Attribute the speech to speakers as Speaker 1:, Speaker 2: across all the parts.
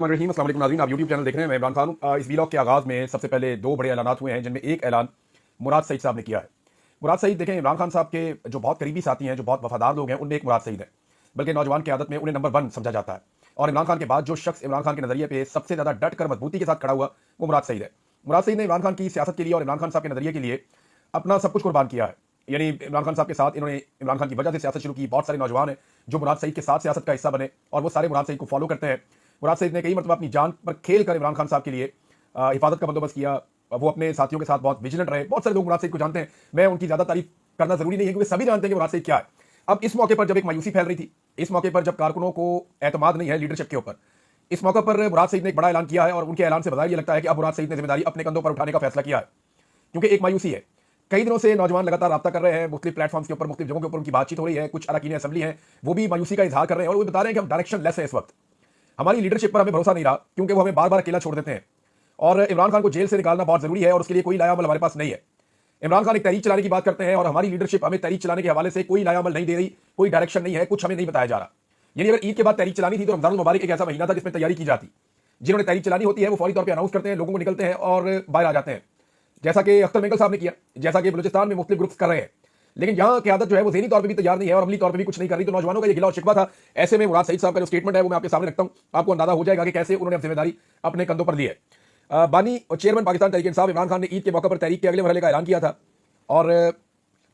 Speaker 1: रहीम अस्सलाम वालेकुम नाज़रीन, आप यूट्यूब चैनल देख रहे हैं। मैं इमरान खान हूं। इस वीलॉग के आगाज़ में सबसे पहले दो बड़े ऐलानात हुए हैं, जिनमें एक ऐलान मुराद सईद साहब ने किया है। मुराद सईद देखें, इमरान खान साहब के जो बहुत करीबी साथी हैं, जो बहुत वफादार लोग हैं, उनमें एक मुराद सईद है। बल्कि नौजवान की आदत में उन्हें नंबर 1 समझा जाता है। और इमरान खान के बाद जो शख्स इमरान खान के नज़रिए पर सबसे ज़्यादा डट कर मजबूती के साथ खड़ा हुआ, वो मुराद सईद है। मुराद सईद ने इमरान खान की सियासत के लिए और इमरान खान साहब के नज़रिए के लिए अपना सब कुछ कुर्बान किया है। यानी इमरान खान साहब के साथ इन्होंने इमरान खान की वजह से सियासत शुरू की। बहुत सारे नौजवान हैं जो मुराद सईद के साथ सियासत का हिस्सा बने और वो सारे मुराद सईद को फॉलो करते हैं। मुराद सईद ने कई मतलब अपनी जान पर खेल कर इमरान खान साहब के लिए हिफाजत का बंदोबस्त किया। वो अपने साथियों के साथ बहुत विजिलेंट रहे। बहुत सारे लोग मुराद सईद को जानते हैं। मैं उनकी ज्यादा तारीफ करना जरूरी नहीं है, क्योंकि सभी जानते हैं कि मुराद सईद क्या है। अब इस मौके पर जब एक मायूसी फैल रही थी, इस मौके पर जब कारकुनों को एतमाद नहीं है लीडरशिप के ऊपर, इस मौके पर मुराद सईद ने एक बड़ा ऐलान किया है। और उनके ऐलान से बजाय ये लगता है कि अब मुराद सईद ने जिम्मेदारी अपने कंधों पर उठाने का फैसला किया है, क्योंकि एक मायूसी है। कई दिनों से नौजवान लगातार राब्ता कर रहे हैं, मुख्तलिफ प्लेटफॉर्म्स के ऊपर, मुख्तलिफ जगहों के ऊपर उनकी बातचीत हो रही है। कुछ अरकान असेंबली हैं, वो भी मायूसी का इजहार कर रहे हैं और वो बता रहे हैं कि हम डायरेक्शन लेस है इस वक्त। हमारी लीडरशिप पर हमें भरोसा नहीं रहा, क्योंकि वो हमें बार बार अकेला छोड़ देते हैं। और इमरान खान को जेल से निकालना बहुत जरूरी है और उसके लिए कोई लायामल हमारे पास नहीं है। इमरान खान एक तहरीक चलाने की बात करते हैं और हमारी लीडरशिप हमें तहरीक चलाने के हवाले से कोई लायामल नहीं दे रही, कोई डायरेक्शन नहीं है, कुछ हमें नहीं बताया जा रहा। यानी अगर ईद के बाद तहरीक चलानी थी तो रमजान मुबारक एक ऐसा महीना था जिसमें तैयारी की जाती। जिन्होंने तहरीक चलानी होती है वो फौरी तौर पर अनाउंस करते हैं, लोगों को निकलते हैं और बाहर आ जाते हैं, जैसा कि अख्तर मेंगल साहब ने किया, जैसा कि बलूचिस्तान में मुख्तलिफ ग्रुप्स कर रहे हैं। लेकिन यहाँ की आदत जो है वो ज़हनी तौर पर भी तैयार नहीं है और अमली तौर पर भी कुछ नहीं कर रही। तो नौजवानों का ये गिला और शिकवा था। ऐसे में मुराद सईद साहब का जो स्टेटमेंट है वो मैं आपके सामने रखता हूँ, आपको अंदाजा हो जाएगा कि कैसे उन्होंने जिम्मेदारी अपने कंधों पर ली है। बानी और चेयरमैन पाकिस्तान तहरीक इंसाफ इमरान खान ने ईद के मौके पर तहरीक के अगले मरहले का ऐलान किया था। और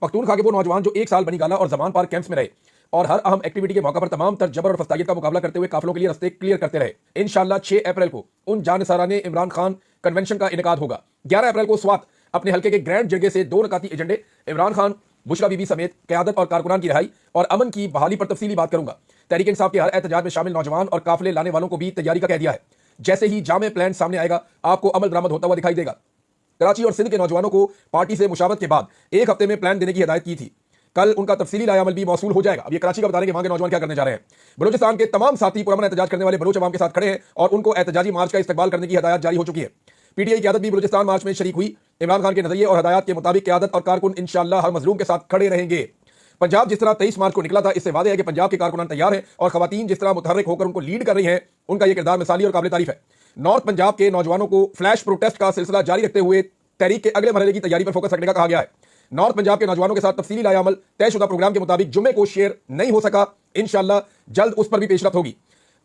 Speaker 1: पख्तूनख्वा के वो नौजवान जो 1 साल बनी गाला और जमान पार्क कैंप्स में रहे और हर अहम एक्टिविटी के मौके पर तमाम तर जबर और फस्तागियत का मुकाबला करते हुए काफिलों के लिए रास्ते क्लियर करते रहे। इंशाल्लाह 6 अप्रैल को उन जानसाराने इमरान खान कन्वेंशन का इनेकाद होगा। 11 अप्रैल को स्वात अपने हल्के के ग्रैंड जरगे से 2 नकाती एजेंडे, इमरान खान, बुशरा बीबी समेत क़यादत और कारकुनान की रिहाई और अमन की बहाली पर तफसीली बात करूंगा। तहरीक इंसाफ के हर एहतजाज में शामिल नौजवान और काफिले लाने वालों को भी तैयारी का कह दिया है। जैसे ही जामे प्लान सामने आएगा आपको अमल दरामद होता हुआ दिखाई देगा। कराची और सिंध के नौजवानों को पार्टी से मुशावरत के बाद 1 हफ्ते में प्लान देने की हिदायत की थी। कल उनका तफसीली लायामल भी मौसूल हो जाएगा। अब ये कराची का बता रहे हैं कि वहां के नौजवान क्या करने जा रहे हैं। बलूचिस्तान के तमाम साथी पुरअमन एहतजाज करने वाले बलोच अवाम के साथ खड़े हैं और उनको एहतजाजी मार्च का इस्तकबाल करने की हिदायत जारी हो चुकी है। पीटीआई की आदत भी बलूचिस्तान मार्च में शरीक हुई। इमरान खान के नजरिए और हदायत के मुताबिक क़यादत और कारकुन इंशाअल्लाह हर मजलूम के साथ खड़े रहेंगे। पंजाब जिस तरह 23 मार्च को निकला था, इससे वादे है कि पंजाब के कारकुनान तैयार हैं और खवातीन जिस तरह मुतहर्रिक होकर उनको लीड कर रही हैं, उनका यह किरदार मिसाली और काबिल तारीफ है। नॉर्थ पंजाब के नौजवानों को फ्लैश प्रोटेस्ट का सिलसिला जारी रखते हुए तहरीक के अगले मरहले की तैयारी पर फोकस रखने का कहा गया है। नॉर्थ पंजाब के नौजवानों के साथ तफसीली लायामल तयशुदा प्रोग्राम के मुताबिक जुम्मे को शेयर नहीं हो सका, इंशाअल्लाह जल्द उस पर भी पेशरफ्त होगी।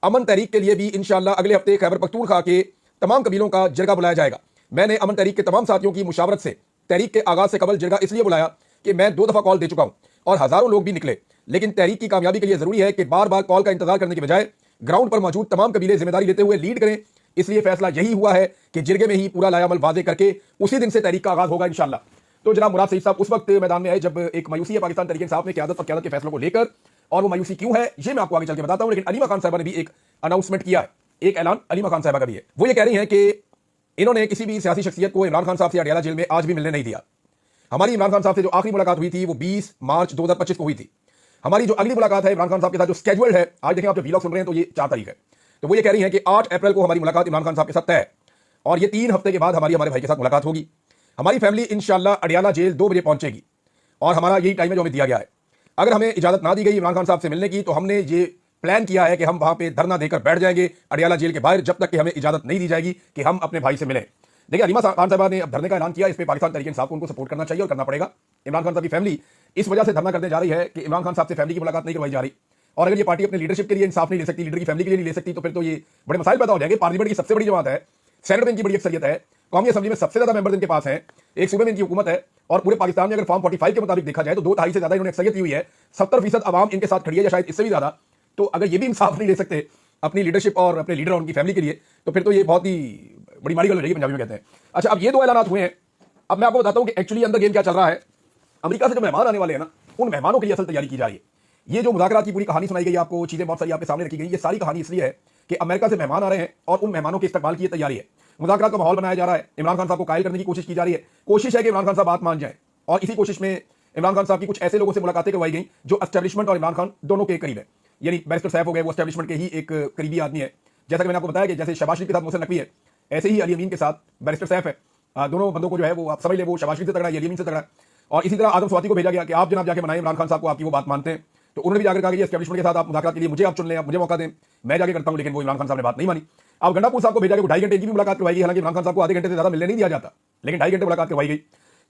Speaker 1: अमन तहरीक के लिए भी इंशाअल्लाह अगले हफ्ते खैबर पख्तूनख्वा के तमाम कबीलों का जरगा बुलाया जाएगा। मैंने अमन तहरीक के तमाम साथियों की मुशावरत से तहरीक के आगाज से कबल जरगा इसलिए बुलाया कि मैं 2 दफा कॉल दे चुका हूं और हजारों लोग भी निकले। लेकिन तहरीक की कामयाबी के लिए जरूरी है कि बार बार कॉल का इंतजार करने के बजाय ग्राउंड पर मौजूद तमाम कबीले जिम्मेदारी लेते हुए लीड करें। इसलिए फैसला यही हुआ है कि जिरगे में ही पूरा लायामल वादे करके उसी दिन से तहरीक का आगाज होगा इंशाअल्लाह। तो जनाब मुराद सईद साहब उस वक्त मैदान में आए जब एक मायूसी है पाकिस्तान तहरीक इंसाफ में क़यादत और क़यादत के फैसलों को लेकर, और वो मायूसी क्यों है ये मैं आपको आगे चल के बताता हूं। लेकिन अलीमा खान साहबा ने भी एक अनाउंसमेंट किया है, एक ऐलान अलीमा खान साहबा का भी है। वो ये कह रही हैं कि इन्होंने किसी भी सियासी शख्सियत को इमरान खान साहब से अडियाला जेल में आज भी मिलने नहीं दिया। हमारी इमरान खान साहब से जो आखिरी मुलाकात हुई थी वो 20 मार्च 2025 को हुई थी। हमारी जो अगली मुलाकात है इमरान खान साहब के साथ जो स्केड्यूल्ड है, आज देखें आप जो वीलॉग सुन रहे हैं तो ये 4 तारीख है। तो वो ये कह रही हैं कि 8 अप्रैल को हमारी मुलाकात इमरान खान साहब के साथ तय है और ये 3 हफ्ते के बाद हमारे भाई के साथ मुलाकात होगी। हमारी फैमिली इंशाअल्लाह अडियाला जेल 2 बजे पहुंचेगी और हमारा यही टाइम है जो हमें दिया गया है। अगर हमें इजाजत ना दी गई इमरान खान साहब से मिलने की तो हमने ये प्लान किया है कि हम वहां पे धरना देकर बैठ जाएंगे अडियाला जेल के बाहर, जब तक कि हमें इजाजत नहीं दी जाएगी कि हम अपने भाई से मिलें। देखिए अलीमा खान साहबा ने अब धरने का ऐलान किया, इस पर पाकिस्तान तहरीक इंसाफ को उनको सपोर्ट करना चाहिए और करना पड़ेगा। इमरान खान साहब की फैमिली इस वजह से धरना करने जा रही है कि इमरान खान साहब से फैमिली की मुलाकात नहीं करवाई जा रही। और अगर ये पार्टी अपने लीडरशिप के लिए इंसाफ नहीं ले सकती, लीडर की फैमिली के लिए नहीं ले सकती, तो फिर तो ये बड़े मसाइल पैदा हो जाएंगे। पार्लियामेंट की सबसे बड़ी जमात है, सेनेट में इनकी बड़ी अक्सरियत है, कौमी असेंबली में सबसे ज्यादा मेंबर इनके पास हैं, एक सूबे में इनकी हुकूमत है और पूरे पाकिस्तान में अगर फॉर्म 45 के मुताबिक देखा जाए तो 2/2 से ज्यादा इन्होंने अक्सरियत दी हुई है। 70% आवाम इनके साथ खड़ी है या शायद इससे भी ज्यादा। तो अगर ये भी इंसाफ नहीं ले सकते अपनी लीडरशिप और अपने लीडर और उनकी फैमिली के लिए, तो फिर तो ये बहुत ही बड़ी माड़ी गल हो जाएगी, पंजाबी में कहते हैं। अच्छा, अब ये 2 ऐलानात हुए हैं। अब मैं आपको बताता हूं कि एक्चुअली अंदर गेम क्या चल रहा है। अमेरिका से जो मेहमान आने वाले हैं ना, उन मेहमानों के लिए असल तैयारी की जा रही है। ये जो मुज़ाकरात की पूरी कहानी सुनाई गई आपको, चीजें बहुत सारी आपके सामने रखी गई, ये सारी कहानी इसलिए है कि अमेरिका से मेहमान आ रहे हैं और उन मेहमानों के इस्तकबाल की तैयारी है। मुज़ाकरात का माहौल बनाया जा रहा है, इमरान खान साहब को कायल करने की कोशिश की जा रही है। कोशिश है कि इमरान खान साहब बात मान जाए और इसी कोशिश में इमरान खान साहब की कुछ ऐसे लोगों से मुलाकातें करवाई गई जो एस्टैब्लिशमेंट और इमरान खान दोनों के करीब है। यानी बैरिस्टर सैफ हो गए, वो एस्टैब्लिशमेंट के ही एक करीबी आदमी है। जैसा कि मैंने आपको बताया कि जैसे शहबाज शरीफ के साथ मोहसिन नकवी है, ऐसे ही अली अमीन के साथ बैरिस्टर सैफ है। दोनों बंदों को जो है वो आप समझ ले, वो शहबाज शरीफ से तगड़ा है, अली अमीन से तगड़ा है। और इसी तरह आदम स्वाति को भेजा गया कि आप जनाब जाके बनाए इमरान खान साहब को, आपकी वो बात मानते हैं। तो उन्होंने भी जाकर कहा कि एस्टैब्लिशमेंट के साथ आप मुज़ाकरात के लिए मुझे आप चुन लें, आप मुझे मौका दें, मैं जाके करता हूं। लेकिन वो इमरान खान साहब ने बात नहीं मानी। अब गंडापुर साहब को भेजा कि 2.5 घंटे की भी मुलाकात करवाई गई, हालांकि इमरान खान साहब को आधे घंटे से ज्यादा मिलने नहीं दिया जाता, लेकिन 2.5 घंटे मुलाकात करवाई गई।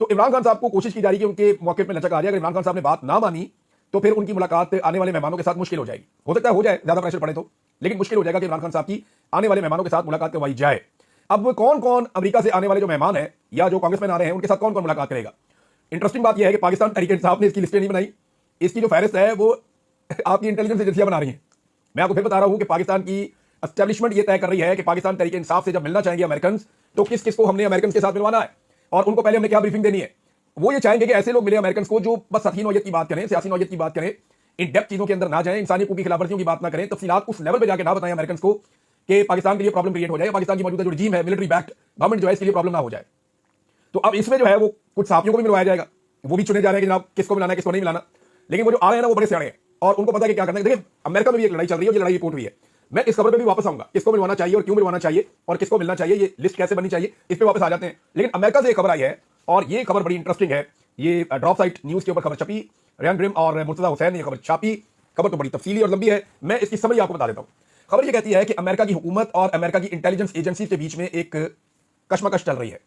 Speaker 1: तो इमरान खान साहब को कोशिश की जा रही है कि उनके मौके पर लचक आ जाए। अगर इमरान खान साहब ने बात ना मानी तो फिर उनकी मुलाकात आने वाले मेहमानों के साथ मुश्किल हो जाएगी। हो सकता है हो जाए, ज्यादा प्रेशर पड़े तो, लेकिन मुश्किल हो जाएगा कि इमरान खान साहब की आने वाले मेहमानों के साथ मुलाकात करवाई जाए। अब कौन कौन अमेरिका से आने वाले जो मेहमान हैं या जो कांग्रेसमैन आ रहे हैं उनके साथ कौन कौन मुलाकात करेगा। इंटरेस्टिंग बात यह है कि पाकिस्तान तहरीक इंसाफ ने इसकी लिस्टें नहीं बनाई, इसकी जो फहरिस्त है वो आपकी इंटेलिजेंस एजेंसियां बना रही हैं। मैं आपको फिर बता रहा हूं कि पाकिस्तान की एस्टेब्लिशमेंट ये तय कर रही है कि पाकिस्तान तहरीक इंसाफ से जब मिलना चाहेंगे अमेरिकन, तो किस किस को हमने अमेरिकन के साथ मिलवाना है और उनको पहले हमने क्या ब्रीफिंग देनी है। वो ये चाहेंगे कि ऐसे लोग मिले अमेरिकन को जो बस सतही नौयत की बात करें, सियासी नौयत की बात करें, इन डेप्थ चीजों के अंदर ना जाएं, इंसानी हकूक की खिलाफवर्जियों की बात ना करें, तफसीलात उस लेवल पे जाके ना बताएं अमेरिकन को कि पाकिस्तान के लिए प्रॉब्लम क्रिएट हो जाए, पाकिस्तान की मौजूदा जो रजीम है मिलिट्री बैक्ड गवर्नमेंट जो है इसके लिए प्रॉब्लम ना हो जाए। तो अब इसमें जो है वो कुछ साथियों को भी मिलवाया जाएगा, वो भी चुने जा रहे हैं कि जनाब किसको मिलाना है किसको नहीं मिलाना। लेकिन वो जो आ रहे हैं ना वो बड़े सियाणे हैं और उनको पता है कि क्या करना है। देखिए अमेरिका में भी एक लड़ाई चल रही है, ये लड़ाई रिपोर्ट हुई है। मैं इस खबर पे भी वापस आऊंगा, किसको मिलवाना चाहिए और क्यों मिलवाना चाहिए और किसको मिलना चाहिए, ये लिस्ट कैसे बननी चाहिए, इस पे वापस आ जाते हैं। लेकिन अमेरिका से एक खबर आई है और ये खबर बड़ी इंटरेस्टिंग है। ये ड्रॉप साइट न्यूज के ऊपर खबर छपी, रेयान ग्रिम और मुर्तजा हुसैन ने यह खबर छापी। खबर तो बड़ी तफसीली और लंबी है, मैं इसकी समरी आपको बता देता हूं। खबर ये कहती है कि अमेरिका की हुकूमत और अमेरिका की इंटेलिजेंस एजेंसी के बीच में एक कशमकश चल रही है।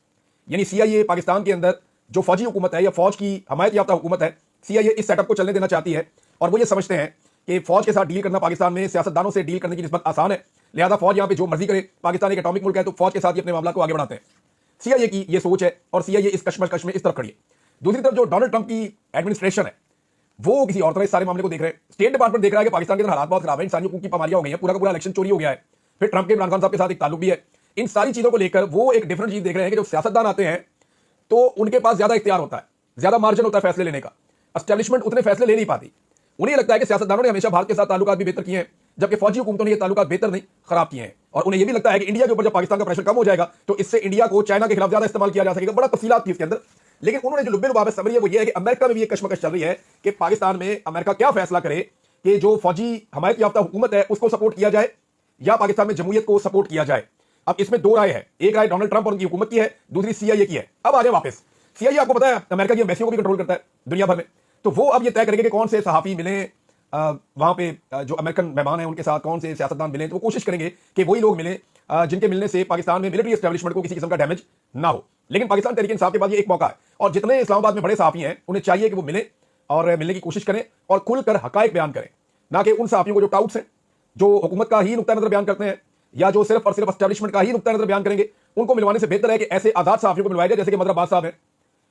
Speaker 1: यानी सीआईए पाकिस्तान के अंदर जो फौजी हुकूमत है या फौज की हमायत याफ्ता हुकूमत है, सीआईए इस सेटअप को चलने देना चाहती है और वो ये समझते हैं कि फौज के साथ डील करना पाकिस्तान में सियासतदानों से डील करने की निस्बत आसान है, लिहाजा फौज यहां पे जो मर्जी करे, पाकिस्तान एक एटॉमिक मुल्क है तो फौज के साथ ही अपने मामला को आगे बढ़ाते हैं। सीआईए की ये सोच है और सीआईए इस कशमकश में इस तरफ खड़ी है। दूसरी तरफ जो डोनाल्ड ट्रंप की एडमिनिस्ट्रेशन है वो किसी और तरह इस सारे मामले को देख रहे हैं। स्टेट डिपार्टमेंट देख रहा है कि पाकिस्तान के अंदर हालात बहुत खराब है, इंसानी हकूक की पामारियां हो गई है, पूरा का पूरा इलेक्शन चोरी हो गया है, फिर ट्रंप के इमरान खान साहब के साथ एक ताल्लुक भी है। इन सारी चीजों को लेकर वो एक डिफरेंट चीज देख रहे हैं कि जो सियासतदान आते हैं तो उनके पास ज्यादा इख्तियार होता है, ज्यादा मार्जिन होता है फैसले लेने का। एस्टेब्लिशमेंट उतने फैसले ले नहीं पाती। उन्हें लगता है कि सियासतदानों ने हमेशा भारत के साथ ताल्लुकात भी बेहतर किए हैं, जबकि फौजी हुकूमतों ने ये ताल्लुकात बेहतर नहीं खराब किए हैं। और उन्हें यह भी लगता है कि इंडिया के ऊपर जब पाकिस्तान का प्रेशर कम हो जाएगा तो इससे इंडिया को चाइना के खिलाफ ज्यादा इस्तेमाल किया जा सकेगा। बड़ा तफसीलात थी इसके अंदर, लेकिन उन्होंने जो लुब्बे लुबाब समझी है वो ये है कि अमेरिका में भी एक कशमकश चल रही है कि पाकिस्तान में अमेरिका क्या फैसला करे कि जो फौजी हमायत याफ्ता हुकूमत है उसको सपोर्ट किया जाए या पाकिस्तान में जमहूरियत को सपोर्ट किया जाए। अब इसमें दो राय है, एक राय डोनाल्ड ट्रंप और उनकी हुकूमत की है, दूसरी सीआईए की है। अब आ जाए वापस, सीआईए आपको पता है अमेरिका की एम्बेसियों को भी कंट्रोल करता है दुनिया भर में, तो वो अब ये तय करेंगे कि कौन से सहाफी मिले वहां पे, जो अमेरिकन मेहमान हैं उनके साथ कौन से सियासतदान मिले, तो वो कोशिश करेंगे कि वही लोग मिले जिनके मिलने से पाकिस्तान में मिलिट्री एस्टेब्लिशमेंट को किसी किस्म का डैमेज ना हो। लेकिन पाकिस्तान तहरीक इंसाफ के बाद ये एक मौका है और जितने इस्लामाबाद में बड़े सहाफी हैं उन्हें चाहिए कि वो मिले और मिलने की कोशिश करें और खुलकर हकायक बयान करें, ना कि उन सहाफियों को जो टाउट्स हैं, जो हुकूमत का ही नुक्ता नजर बयान करते हैं या जो सिर्फ और सिर्फ एस्टेब्लिशमेंट का ही नुक्ता नजर बयान करेंगे। उनको मिलवाने से बेहतर है कि ऐसे आजाद सहाफियों को मिलवाया जाए जैसे कि मदर अब्बास साहब हैं,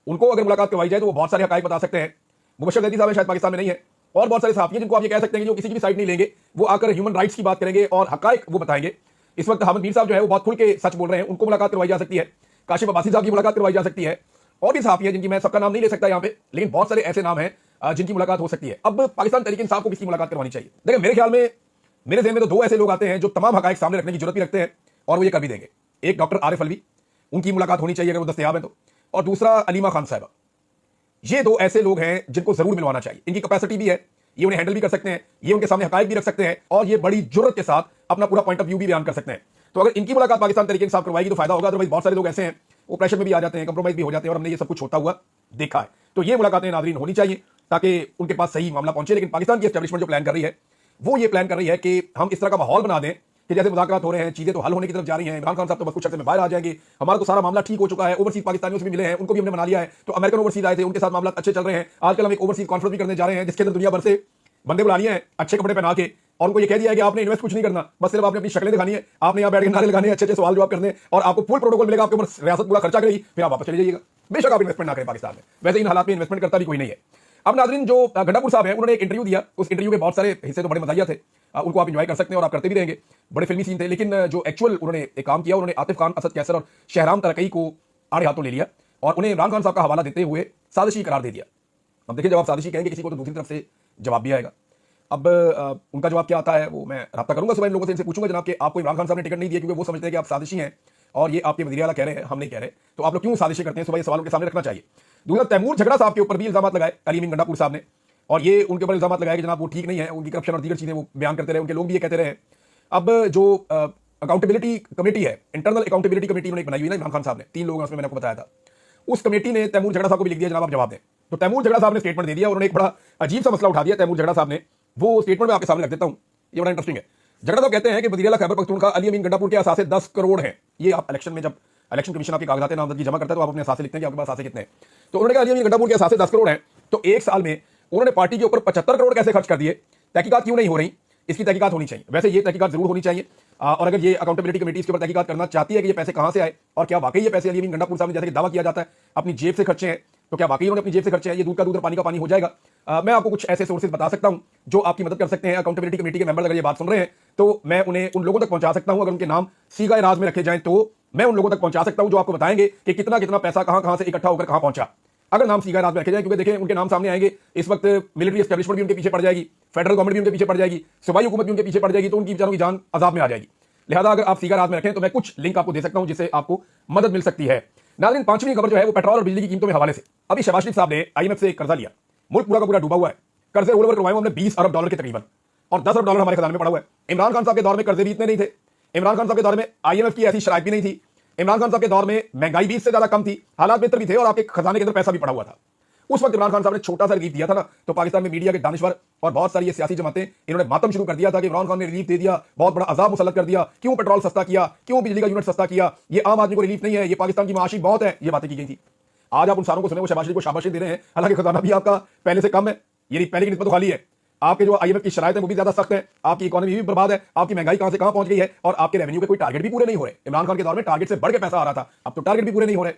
Speaker 1: उनको अगर मुलाकात करवाई जाए तो वो बहुत सारे हकायक बता सकते हैं। मुबशर जैदी साहब शायद पाकिस्तान में नहीं है और बहुत सारे सहाफी हैं जिनको आप ये कह सकते हैं कि जो किसी की भी साइड नहीं लेंगे, वो आकर ह्यूमन राइट्स की बात करेंगे और हकायक वो बताएंगे। इस वक्त हामिद मीर साहब जो है वो बहुत खुल के सच बोल रहे हैं, उनको मुलाकात करवाई जा सकती है। काशिफ अब्बासी साहब की मुलाकात करवाई जा सकती है और भी सहाफी हैं जिनकी मैं सबका नाम नहीं ले सकता यहाँ पे, लेकिन बहुत सारे ऐसे नाम हैं जिनकी मुलाकात हो सकती है। अब पाकिस्तान तहरीक इंसाफ को किसकी मुलाकात करवानी चाहिए? देखिए मेरे ख्याल में, मेरे ज़हन में तो दो ऐसे लोग आते हैं जो तमाम हकायक सामने रखने की जरूरत भी रखते हैं और वो ये कर भी देंगे। एक डॉक्टर आरिफ अलवी, उनकी मुलाकात होनी चाहिए अगर वो दस्तयाब है तो, और दूसरा अलीमा खान साहबा। ये दो ऐसे लोग हैं जिनको जरूर मिलवाना चाहिए। इनकी कैपेसिटी भी है, ये उन्हें हैंडल भी कर सकते हैं, ये उनके सामने हकायक भी रख सकते हैं और ये बड़ी जुर्रत के साथ अपना पूरा पॉइंट ऑफ व्यू भी बयान कर सकते हैं। तो अगर इनकी मुलाकात पाकिस्तान तहरीक इंसाफ करवाएगी तो फायदा होगा। अदरवाइज बहुत सारे लोग ऐसे हैं वो प्रेशर में भी आ जाते हैं, कंप्रोमाइज भी हो जाते हैं और हमने ये सब कुछ होता हुआ देखा है। तो ये मुलाकातें नाज़रीन होनी चाहिए ताकि उनके पास सही मामला पहुंचे। लेकिन पाकिस्तान की एस्टेब्लिशमेंट जो प्लान कर रही है वो ये प्लान कर रही है कि हम इस तरह का माहौल बना दें कि जैसे मुज़ाकरात हो रहे हैं, चीजें तो हल होने की तरफ जा रही हैं, इमरान खान साहब तो बस कुछ अर्से में बाहर आ जाएंगे, हमारा तो सारा मामला ठीक हो चुका है, ओवरसीज पाकिस्तानियों से भी मिले हैं, उनको भी हमने मना लिया है, तो अमेरिकन ओवरसीज आए थे उनके साथ मामला अच्छे चल रहे हैं। आजकल हम एक ओवरसीज कॉन्फ्रेंस भी करने जा रहे हैं जिसके अंदर दुनिया भर से बंदे बुला लिए हैं अच्छे कपड़े पहना के और उनको ये कह दिया है कि आपने इन्वेस्ट कुछ नहीं करना, बस सिर्फ आपने अपनी शक्लें दिखानी है, आपने यहाँ बैठ के नारे लगाने, अच्छे अच्छे सवाल जवाब करने और आपको फुल प्रोटोकॉल मिलेगा, आपके ऊपर रियासत पूरा खर्चा करेगी, फिर आप वापस चले जाइएगा। बेशक आप इन्वेस्टमेंट ना करें पाकिस्तान में, वैसे इन हालात में इन्वेस्टमेंट करता भी कोई नहीं है। अब नाज़रीन जो गंडापुर साहब हैं उन्होंने एक इंटरव्यू दिया, उस इंटरव्यू के बहुत सारे हिस्से तो बड़े मज़ाहिया थे, उनको आप इंजॉय कर सकते हैं और आप करते भी रहेंगे, बड़े फिल्मी सीन थे। लेकिन जो एक्चुअल उन्होंने एक काम किया, उन्होंने आतिफ खान, असद कैसर और शहराम तरकई को आड़े हाथों ले लिया और उन्हें इमरान खान साहब का हवाला देते हुए साजिशी करार दे दिया। अब देखिए जब आप साजिशी कहेंगे किसी को तो दूसरी तरफ से जवाब भी आएगा। अब उनका जवाब क्या आता है वो मैं रब्ता करूंगा सुबह इन लोगों से, इनसे पूछूंगा जनाब कि आपको इमरान खान साहब ने टिकट नहीं दिया क्योंकि वो समझते हैं कि आप साजिशी हैं और ये आपके वज़ीर आला कह रहे हैं, हम नहीं कह रहे, तो आप लोग क्यों साजिशी करते हैं? सुबह ये सवाल उनके सामने रखना चाहिए। दूसरा, तैमूर झगड़ा साहब के ऊपर भी इल्जाम लगाए अली गंडापुर साहब ने और ये उनके ऊपर इल्जाम लगाया कि जनाब वो ठीक नहीं है, उनकी करप्शन और दीगर चीजें वो बयान करते रहे, उनके लोग भी ये कहते रहे। अब जो अकाउंटेबिलिटी कमेटी है, इंटरनल अकाउंटेबिलिटी कमेटी उन्होंने बनाई हुई ना इमरान खान साहब ने, 3 लोग हैं उसमें, मैंने आपको बताया था, उस कमेटी ने तैमूर झगड़ा साहब को भी लिख दिया जनाब आप जवाब दें। तो तैमूर झगड़ा साहब ने स्टेटमेंट दे दिया, उन्होंने एक बड़ा अजीब सा मसला उठा दिया तैमूर झगड़ा साहब ने, वो स्टेटमेंट में आपके सामने रख देता हूं, ये बड़ा इंटरेस्टिंग है। झगड़ा तो कहते हैं कि वजीर आला खैबर पख्तूनख्वा अली अमीन गंडापुर के असासे 10 करोड़ हैं। ये आप इलेक्शन में जब इलेक्शन कमीशन आपके कागजात नामजदगी जमा करता है तो आप अपने असासे लिखते हैं कि आपके पास असासे कितने हैं। तो उन्होंने कहा अली अमीन गंडापुर के असासे 10 करोड़ हैं, तो एक साल में उन्होंने पार्टी के ऊपर 75 करोड़ कैसे खर्च कर दिए, तहकीकात क्यों नहीं हो रही, इसकी तहकीकात होनी चाहिए। वैसे ये तहकीकात जरूर होनी चाहिए, और अगर ये अकाउंटेबिलिटी कमेटी इसके ऊपर तहकीकात करना चाहती है कि ये पैसे कहां से आए और क्या वाकई ये पैसे अली अमीन गंडापुर साहब ने जैसे कि दावा किया जाता है अपनी जेब से खर्चे हैं, तो क्या वाकई उन्होंने अपनी जेब से खर्चे हैं, ये दूध का दूध और पानी का पानी हो जाएगा। मैं आपको कुछ ऐसे सोर्सेज बता सकता हूं जो आपकी मदद कर सकते हैं। अकाउंटेबिलिटी कमेटी के मेंबर अगर ये बात सुन रहे हैं तो मैं उन्हें उन लोगों तक पहुंचा सकता हूं, अगर उनके नाम सीगा राज में रखे जाएं तो मैं उन लोगों तक पहुंचा सकता हूं जो आपको बताएंगे कि कितना कितना पैसा कहां से इकट्ठा होकर कहां पहुंचा, अगर नाम सीगा राज में रखे जाए। क्योंकि देखें उनके नाम सामने आएंगे, इस वक्त मिलिट्री एस्टेब्लिशमेंट भी उनके पीछे पड़ जाएगी, फेडरल गवर्नमेंट भी उनके पीछे पड़ जाएगी, सूबाई हुकूमत भी उनके पीछे पड़ जाएगी, तो उनकी बेचारों की जान अजाब में आ जाएगी। लिहाजा अगर आप सीगा राज में रखें तो मैं कुछ लिंक आपको दे सकता हूं जिससे आपको मदद मिल सकती है। नाज़रीन, पांचवी खबर जो है वो पेट्रोल और बिजली की कीमतों के हवाले से। अभी शहबाज शरीफ साहब ने IMF से कर्जा लिया, मुल्क पूरा का पूरा डूबा हुआ है, कर्जे रोल ओवर करवाए हमने $20 अरब के तकरीबन, और $10 अरब हमारे खजाने में पड़ा हुआ है। इमरान खान साहब के दौर में कर्जे भी इतने नहीं थे, इमरान खान साहब के दौर में IMF की ऐसी शराइत भी नहीं थी, इमरान खान साहब के दौर में महंगाई भी इससे ज्यादा कम थी, हालात बेहतर भी थे और आपके खजाने के अंदर पैसा भी पड़ा हुआ था। उस वक्त इमरान खान साहब ने छोटा सा रिलीफ दिया था ना, तो पाकिस्तान में मीडिया के दानिश्वर और बहुत सारी ये सियासी जमातें इन्होंने मातम शुरू कर दिया था कि इमरान खान ने रिलीफ दे दिया, बहुत बड़ा अजाब मुसल्लत कर दिया, क्यों पेट्रोल सस्ता किया, क्यों बिजली का यूनिट सस्ता किया, ये आम आदमी को रिलीफ नहीं है, ये पाकिस्तान की माशी बहुत है, ये बातें की गई थी। आज आप उन सारों को सुने वो शहबाज शरीफ को शाबाशी दे रहे हैं, हालांकि खजाना भी आपका पहले से कम है, ये पहले की निस्बत तो खाली है। आपके जो IMF की शराइत है वो भी ज्यादा सख्त है, आपकी इकोनॉमी भी बर्बाद है, आपकी महंगाई कहां से कहां पहुंच गई है, और आपके रेवेन्यू के कोई टारगेट भी पूरे नहीं हो रहे। इमरान खान के दौर में टारगेट से बढ़ के पैसा आ रहा था, अब तो टारगेट भी पूरे नहीं हो रहे,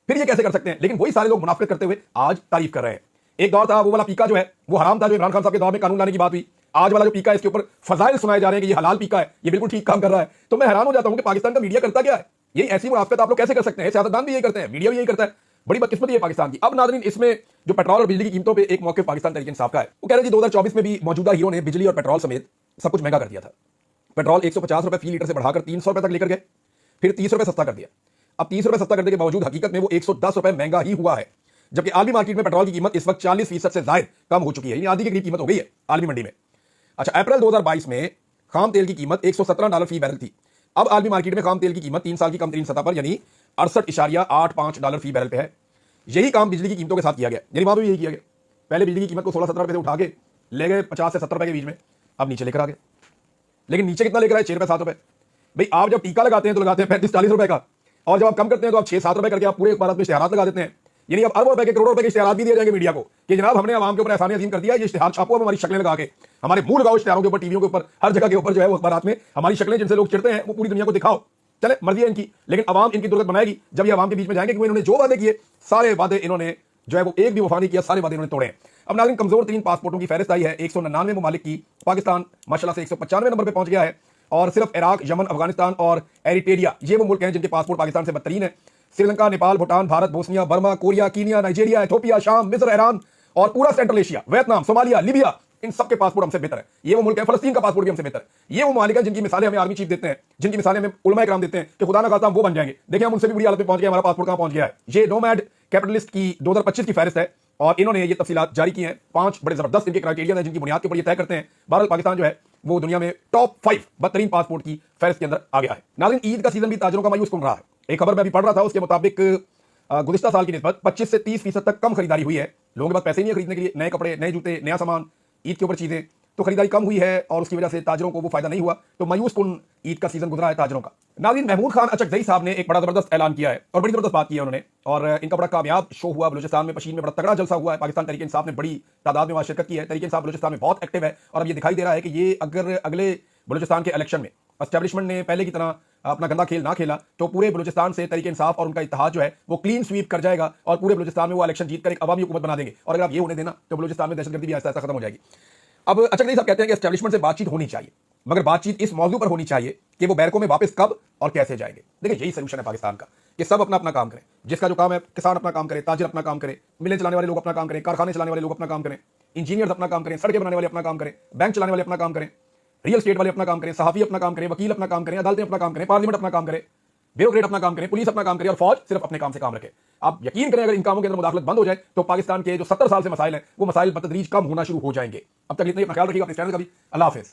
Speaker 1: फिर ये कैसे कर सकते हैं। लेकिन वही सारे लोग मुनाफिकत करते हुए आज तारीफ कर रहे हैं। एक दौर था वो वाला पीका जो है वो हराम था, जो इमरान खान साहब के दौर में कानून लाने की बात हुई। आज वाला जो पीका है इसके ऊपर फजाइल सुनाए जा रहे हैं कि ये हलाल पीका है, ये बिल्कुल ठीक काम कर रहा है। तो मैं हैरान हो जाता हूं कि पाकिस्तान का मीडिया करता क्या है, ये ऐसी मुनाफिकत आप लोग कैसे कर सकते हैं। सियासतदान भी यही करते हैं, मीडिया भी यही करता है, बड़ी बदकिस्मती है पाकिस्तान की। अब नाज़रीन, इसमें जो पेट्रोल और बिजली की कीमतों पे एक मौके पाकिस्तान तहरीक इंसाफ का है, वो कह रहे हैं 2024 में भी मौजूदा हीरो ने बिजली और पेट्रोल समेत सब कुछ महंगा कर दिया था। पेट्रोल 150 रुपए फी लीटर से बढ़ाकर 300 रुपए तक लेकर गए, फिर 30 रुपए सस्ता कर दिया। अब 30 रुपए सस्ता करने के बावजूद हकीकत में वो 110 रुपए महंगा ही हुआ है, जबकि आलमी मार्केट में पेट्रोल की कीमत इस वक्त 40% से ज्यादा कम हो चुकी है, यानी आधी के करीब कीमत हो गई है आलमी मंडी में। अच्छा, अप्रैल 2022 में खाम तेल की कीमत $117 फी बैरल थी। अब आलमी मार्केट में खाम तेल की कीमत 3 साल की कम तरीन सतह पर यानी $68.85 फी बैरल पे है। यही काम बिजली की कीमतों के साथ किया गया, यानी वहां भी यही किया गया। पहले बिजली की कीमत को 16-17 रुपए से उठा के ले गए 50 से 70 रुपए के बीच में, अब नीचे लेकर आ गए। लेकिन नीचे कितना लेकर आए? 6 रुपए 7 रुपए। भाई आप जब टीका लगाते हैं तो लगाते हैं 35-40 रुपए का, और जब आप कम करते हैं तो आप 6-7 रुपए करके आप पूरे भारत में इश्तिहारात लगा देते हैं। यानी अब अरबों रुपए के, करोड़ों रुपए के इश्तिहारात भी दिए जाएंगे मीडिया को कि जनाब हमने आवाम के ऊपर एहसान अजीम कर दिया, ये इश्तिहार छापो, हमारी शक्लें लगा के, हमारे मुंह लगाओ इश्तिहारों के ऊपर, टीवियों के ऊपर, हर जगह के ऊपर जो है वो अखबारात में हमारी शक्लें जिनसे लोग चिढ़ते हैं वो पूरी दुनिया को दिखाओ। चले, मर्जी है इनकी, लेकिन अवाम इनकी दुर्गत बनाएगी जब ये अवाम के बीच में जाएंगे, क्योंकि इन्होंने जो वादे किए सारे वादे इन्होंने जो है वो एक भी वफा नहीं किया, सारे वादे इन्होंने तोड़े हैं। अब नाज़रीन, कमजोर तरीन पासपोर्टों की फहरिस्त आई है 199 ममालिक की। पाकिस्तान माशाल्लाह से 195 नंबर पर पहुंच गया है, और सिर्फ इराक, यमन, अफगानिस्तान और एरिट्रिया ये वो मुल्क हैं जिनके पासपोर्ट पाकिस्तान से बदतरीन है। Sri Lanka, Nepal, Bhutan, Bharat, Bosnia, Burma, Korea, Kenya, Nigeria, Ethiopia, शाम, मिस्र, ईरान और पूरा Central Asia, Vietnam, Somalia, Libya, इन सबके पासपोर्ट हमसे बेहतर है। ये वो मुल्क है, फलस्तीन का पासपोर्ट भी हमसे बेहतर है। ये वो मालिक है जिनकी मिसालें हमें आर्मी चीफ देते हैं, जिनकी मिसालें हमें उलमा इकराम देते हैं कि खुदा ना खास्ता हम वो बन जाएंगे। देखिए हम उनसे भी बुरी हालत में पहुंच गए, हमारा पासपोर्ट कहां पहुंच गया है। ये नोमैड कैपिटलिस्ट की 2025 की फहरिस्त है, और इन्होंने ये तफसीलात जारी की हैं। 5 बड़े जबरदस्त इनके क्राइटेरिया हैं जिनकी बुनियाद के ऊपर ये तय करते हैं। बहरहाल पाकिस्तान जो है वो दुनिया में टॉप 5 बदतरीन पासपोर्ट की फहरिस्त के अंदर आ गया है। नाज़रीन, ईद का सीजन भी ताजरों का मायूस कौन रहा है। एक खबर मैं अभी पढ़ रहा था, उसके मुताबिक गुज़िश्ता साल की निस्बत 25 से 30% तक कम खरीदारी हुई है। लोगों के पास पैसे नहीं है खरीदने के लिए नए कपड़े, नए जूते, नया सामान, ईद के ऊपर चीजें, तो खरीदारी कम हुई है और उसकी वजह से ताजरों को वो फायदा नहीं हुआ। तो मायूस कुन ईद का सीजन गुजरा है ताजरों का। नाज़रीन, महमूद खान अचकजई साहब ने एक बड़ा जबरदस्त ऐलान किया है और बड़ी जबरदस्त बात की है उन्होंने, और इनका बड़ा कामयाब शो हुआ बलूचिस्तान में, पशीन में बड़ा तगड़ा जलसा हुआ है। पाकिस्तान तहरीक इंसाफ ने बड़ी तादाद में वहां शिरकत की है। तहरीक इंसाफ बलूचिस्तान में बहुत एक्टिव है, और अब ये दिखाई दे रहा है कि ये अगर अगले बलूचिस्तान के इलेक्शन में एस्टैब्लिशमेंट ने पहले की तरह अपना गंदा खेल ना खेला तो पूरे बलूचिस्तान से तहरीक इंसाफ और उनका इत्तेहाद जो है वो क्लीन स्वीप कर जाएगा, और पूरे बलूचिस्तान में वो इलेक्शन जीतकर एक अवामी हुकूमत बना देंगे। और अगर आप ये होने देना तो बलूचिस्तान में दहशतगर्दी भी ऐसा खत्म हो जाएगी। अब अचकजई साहब कहते हैं कि एस्टैब्लिशमेंट से बातचीत होनी चाहिए, मगर बातचीत इस मौजू पर होनी चाहिए कि वो बैरकों में वापस कब और कैसे जाएंगे। देखिए, यही सोल्यूशन है पाकिस्तान का कि सब अपना अपना काम करें। जिसका जो काम है, किसान अपना काम करे, ताजिर अपना काम करे, मिलें चलाने वाले लोग अपना काम करें, कारखाने चलाने वाले लोग अपना काम करें, इंजीनियर्स अपना काम करें, सड़कें बनाने वाले अपना काम करें, बैंक चलाने वाले अपना काम करें, रियल स्टेट वाले अपना काम करें, सहाफी अपना काम करें, वकील अपना काम करें, अदालतें अपना काम करें, पार्लियामेंट अपना काम करे, ब्यूरोक्रेट अपना काम करे, पुलिस अपना काम करे, और फौज सिर्फ अपने काम से काम रखे। आप यकीन करें, अगर इन कामों के अंदर मुदाखलत बंद हो जाए तो पाकिस्तान के जो 70 साल से मसाइल हैं वो मसाइल बतदरीज कम होना शुरू हो जाएंगे। अब तक इतना ही, अपना ख्याल रखिएगा, अपने चैनल का भी। अल्लाह हाफिज।